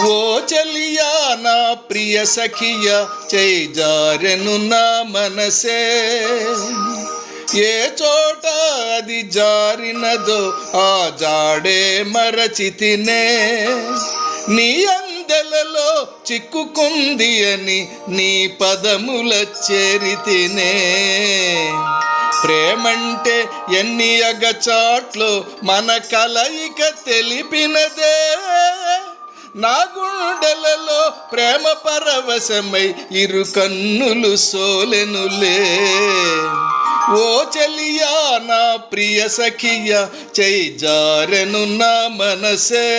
ఓ చెలియా నా ప్రియ సఖియ చేయి జారెను నా మనసే, ఏ చోట అది జారినదో ఆ జాడే మరచితినే, నీ అందెలలో చిక్కుకుంది అని నీ పదముల చేరితినే. ప్రేమంటే ఎన్ని అగచాట్లు మన కలయిక తెలిపినదే, నా గుండెలలో ప్రేమ పరవశమై ఇరు కన్నులు సోలెనులే. ఓ చెలియా నా ప్రియ సఖియ చేయి జారెను నా మనసే.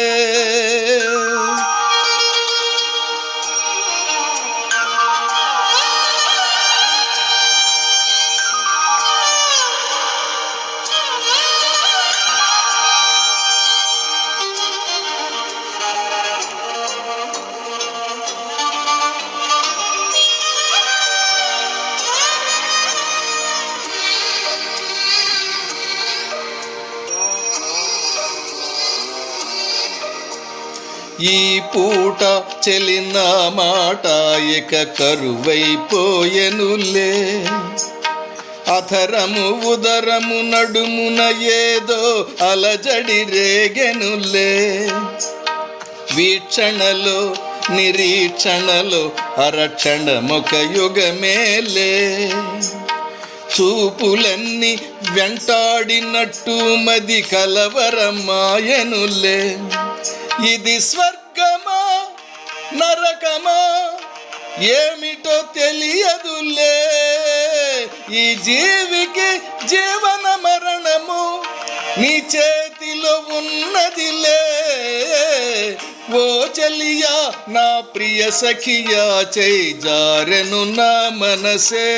ఈ పూట చెలిన మాట ఇక కరువైపోయెనులే, అధరము ఉదరము నడుమున ఏదో అలజడి రేగెనులే. వీక్షణలో నిరీక్షణలో అరక్షణమొక యుగమేలే, చూపులన్నీ వెంటాడినట్టు మది కలవరమాయనులే. ఇది స్వర్గమా నరకమా ఏమిటో తెలియదులే, ఈ జీవికి జీవన మరణము నీ చేతిలో ఉన్నదిలే. ఓ చెలియా నా ప్రియ సఖియా చేయి జారెను నా మనసే.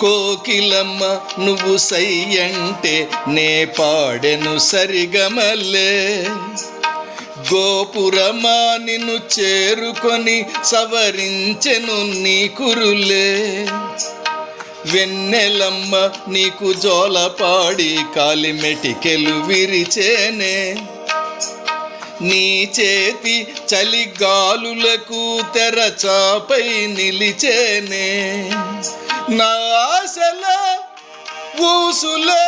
కోకిలమ్మ నువ్వు సై అంటే నే పాడెను సరిగమలే, గోపురమా నిన్ను చేరుకొని సవరించెను నీ కురులే. వెన్నెలమ్మ నీకు జోలపాడి కాలిమెటికెలు విరిచేనే, నీ చేతి చలిగాలులకు తెరచాపై నిలిచేనే. నా ఆశల ఊసులే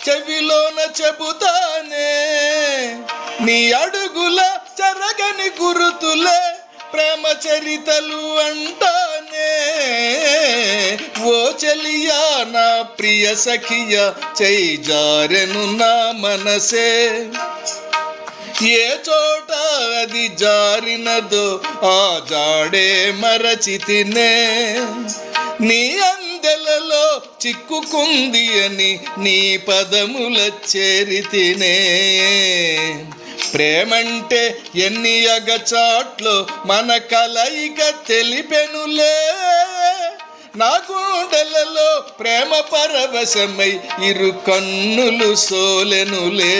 చెవిలోన చెబుతానే, నీ అడుగుల చెరగని గురుతులే ప్రేమ చరితలు అంటానే. ఓ చెలియా నా ప్రియ సఖియ చేయి జారెను నా మనసే, ఏ చోట అది జారినదో ఆ జాడే మరచితినే, నీ అందెలలో చిక్కుకుంది అని నీ పదముల చేరితినే. ప్రేమంటే ఎన్ని అగచాట్లు మన కలయిక తెలిపెనులే, నా గుండెలలో ప్రేమ పరవశమై ఇరు కన్నులు సోలెనులే.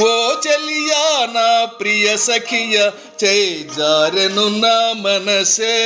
ఓ చెలియా నా ప్రియ సఖియ చేయి జారెను నా మనసే.